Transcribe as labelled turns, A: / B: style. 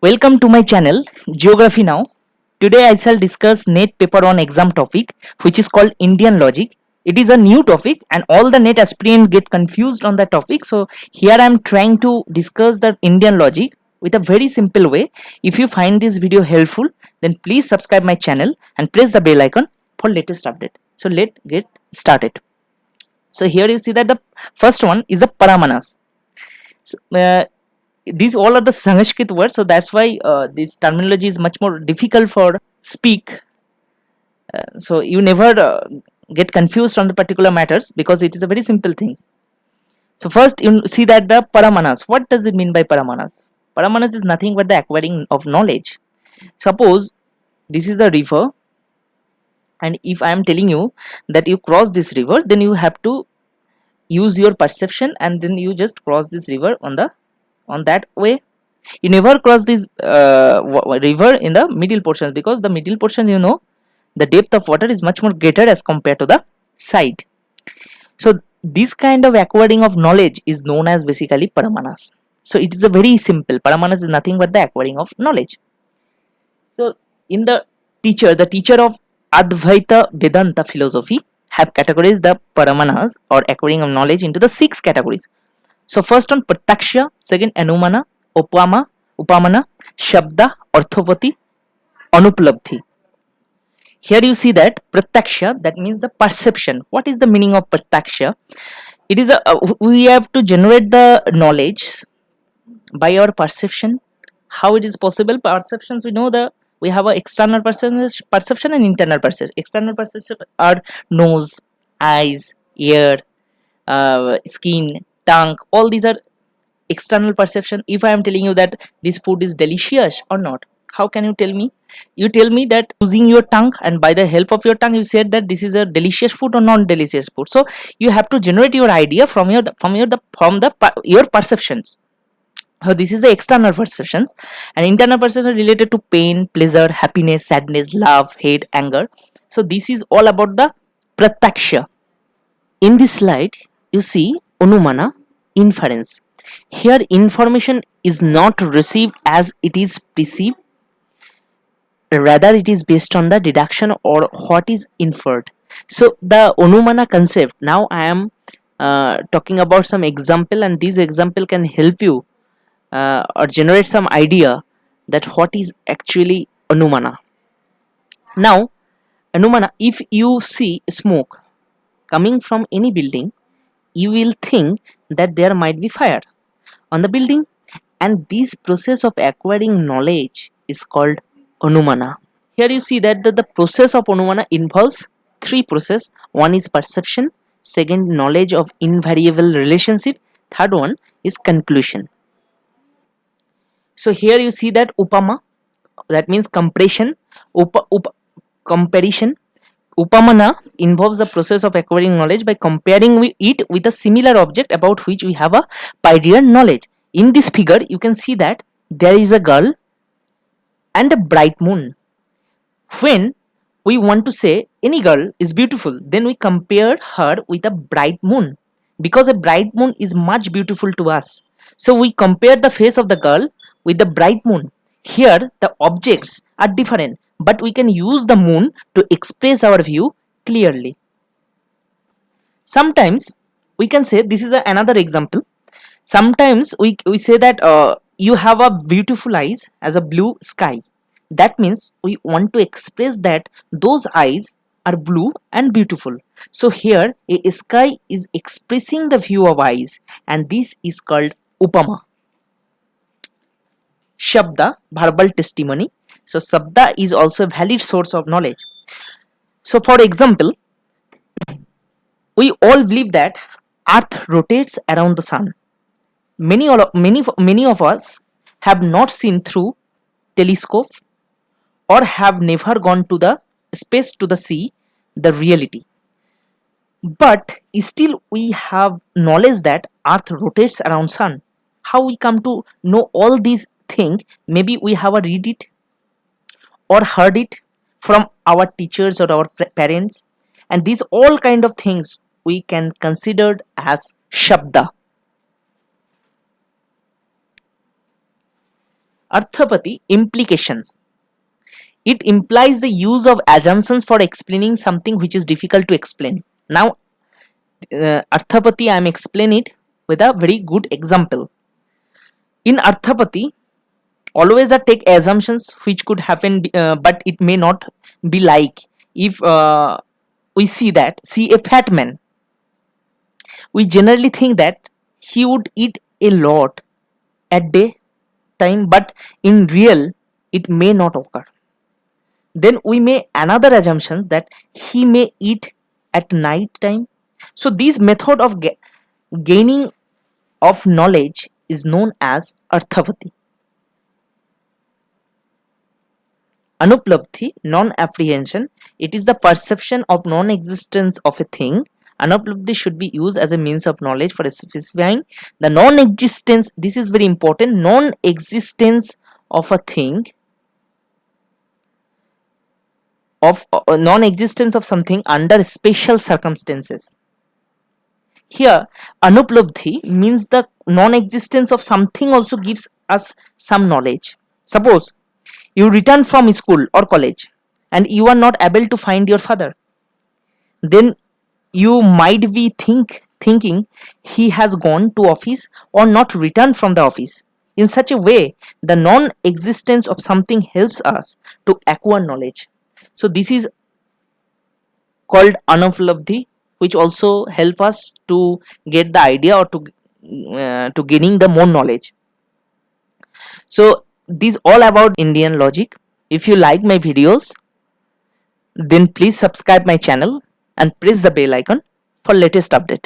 A: Welcome to my channel Geography Now. Today I shall discuss NET paper 1 exam topic which is called Indian logic. It is a new topic and all the NET aspirants get confused on the topic. So here I am trying to discuss the Indian logic with a very simple way. If you find this video helpful, then please subscribe my channel and press the bell icon for latest update. So let's get started. So here you see that the first one is the paramanas. So, these all are the Sanskrit words, so that's why this terminology is much more difficult for speak. So you never get confused on the particular matters because it is a very simple thing. So first you see that the paramanas. What does it mean by paramanas? Paramanas is nothing but the acquiring of knowledge. Suppose this is a river, and if I am telling you that you cross this river, then you have to use your perception and then you just cross this river on that way. You never cross this river in the middle portions, because the middle portion, you know, the depth of water is much more greater as compared to the side. So this kind of acquiring of knowledge is known as basically paramanas. So it is a very simple. Paramanas is nothing but the acquiring of knowledge. So in the teacher of Advaita Vedanta philosophy have categorized the paramanas or acquiring of knowledge into the 6 categories. So first one Pratyaksha, second Anumana, Upamana, Shabda, Arthopati, Anuplabdhi. Here you see that Pratyaksha, that means the perception. What is the meaning of Pratyaksha? It is we have to generate the knowledge by our perception. How it is possible? Perceptions, we know we have a external perception and internal perception. External perception are nose, eyes, ear, skin, tongue. All these are external perception. If I am telling you that this food is delicious or not, how can you tell me? You tell me that using your tongue, and by the help of your tongue you said that this is a delicious food or non-delicious food. So you have to generate your idea from your perceptions. So this is the external perceptions, and internal perception related to pain, pleasure, happiness, sadness, love, hate, anger. So this is all about the Pratyaksha. In this slide you see Anumana, inference. Here information is not received as it is perceived, rather it is based on the deduction or what is inferred. So the Anumana concept, now I am talking about some example, and this example can help you or generate some idea that what is actually Anumana. Now Anumana, if you see smoke coming from any building, you will think that there might be fire on the building, and this process of acquiring knowledge is called Anumana. Here you see that the process of Anumana involves 3 processes. One is perception, second knowledge of invariable relationship, third one is conclusion. So here you see that Upama, that means comparison. Comparison. Upamana involves the process of acquiring knowledge by comparing it with a similar object about which we have a prior knowledge. In this figure you can see that there is a girl and a bright moon. When we want to say any girl is beautiful, then we compare her with a bright moon, because a bright moon is much beautiful to us. So we compare the face of the girl with the bright moon. Here the objects are different, but we can use the moon to express our view clearly. Sometimes we can say, this is another example. Sometimes we say that you have a beautiful eyes as a blue sky. That means we want to express that those eyes are blue and beautiful. So here a sky is expressing the view of eyes, and this is called Upama. Shabda, verbal testimony. So Sabda is also a valid source of knowledge. So for example, we all believe that Earth rotates around the sun. Many of us have not seen through telescope or have never gone to the space to see the reality. But still we have knowledge that Earth rotates around sun. How we come to know all these things? Maybe we have read it or heard it from our teachers or our parents, and these all kind of things we can consider as Shabda. Arthapati, implications. It implies the use of assumptions for explaining something which is difficult to explain. Now, Arthapati, I am explaining it with a very good example. In Arthapati, always I take assumptions which could happen, but it may not be like if we see a fat man. We generally think that he would eat a lot at day time, but in real it may not occur. Then we make another assumptions that he may eat at night time. So this method of gaining of knowledge is known as Arthapati. Anuplabdhi, non-apprehension. It is the perception of non-existence of a thing. Anuplabdhi should be used as a means of knowledge for specifying the non-existence. This is very important. Non-existence of a thing, of non-existence of something under special circumstances. Here, anuplabdhi means the non-existence of something also gives us some knowledge. Suppose you return from school or college and you are not able to find your father. Then you might be thinking he has gone to office or not returned from the office. In such a way, the non-existence of something helps us to acquire knowledge. So this is called anuplabdhi, which also help us to get the idea or to gaining the more knowledge. So this all about Indian logic. If you like my videos, then please subscribe my channel and press the bell icon for latest update.